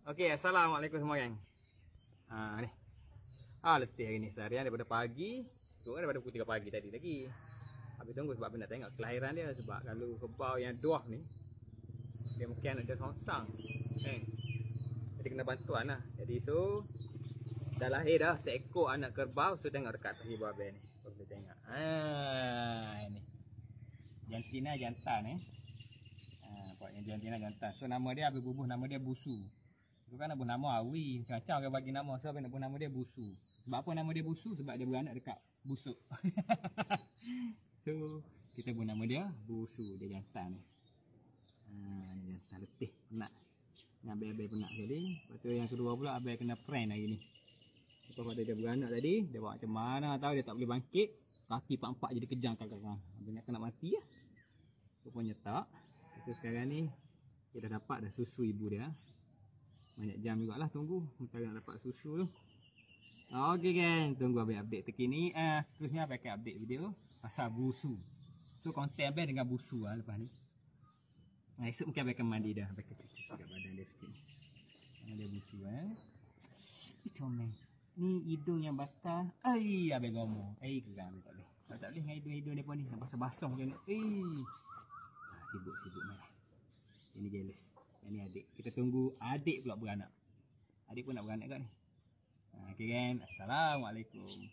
Okey, assalamualaikum semua geng. Ni. Letih hari ni seharian daripada pagi. Turun daripada pukul 3 pagi tadi lagi. Habis tunggu sebab nak tengok kelahiran dia. Sebab kalau kerbau yang dwarf ni, dia mungkin ada songsang. Jadi kena bantuan lah. Jadi so, dah lahir dah seekor anak kerbau. So tengok dekat tepi buah ni. Boleh tengok. Ni. Jantina jantan Pokoknya jantina jantan. So nama dia habis bubuh nama dia Busu. Itu kan nak buh nama Awi. Macam orang bagi nama. So nak buh nama dia Busu. Sebab apa nama dia Busu? Sebab dia beranak dekat busuk. So kita buh nama dia Busu. Dia jantan ni. Ni jantan letih. Penat. Ni abai-abai penat sekali. Lepas tu yang kedua pula abai kena prank hari ni. Lepas pada dia beranak tadi. Dia buat macam mana tahu dia tak boleh bangkit. Kaki pak-pak jadi kejang kakak-kakak. Habis nak kena mati lah. Rupanya tak. So sekarang ni kita dah dapat dah susu ibu dia. Banyak jam jugalah tunggu untuk nak dapat susu tu. Okey geng, tunggu update terkini. Seterusnya abang akan update video pasal busu. So konten abang dengan busu lah lepas ni. Esok mungkin abang akan mandi dah. Abang akan kat badan dia sikit. Dia busu comel. Ni hidung yang bakar. Abang ngomong. Geram abang tak boleh. Kalau tak boleh dengan hidung-hidung dia pun ni. Basah-basah macam ni. Sibuk-sibuk malah. Ini jealous. Yang ni adik. Kita tunggu adik pula beranak. Adik pun nak beranak kat ni. Okey kan. Assalamualaikum.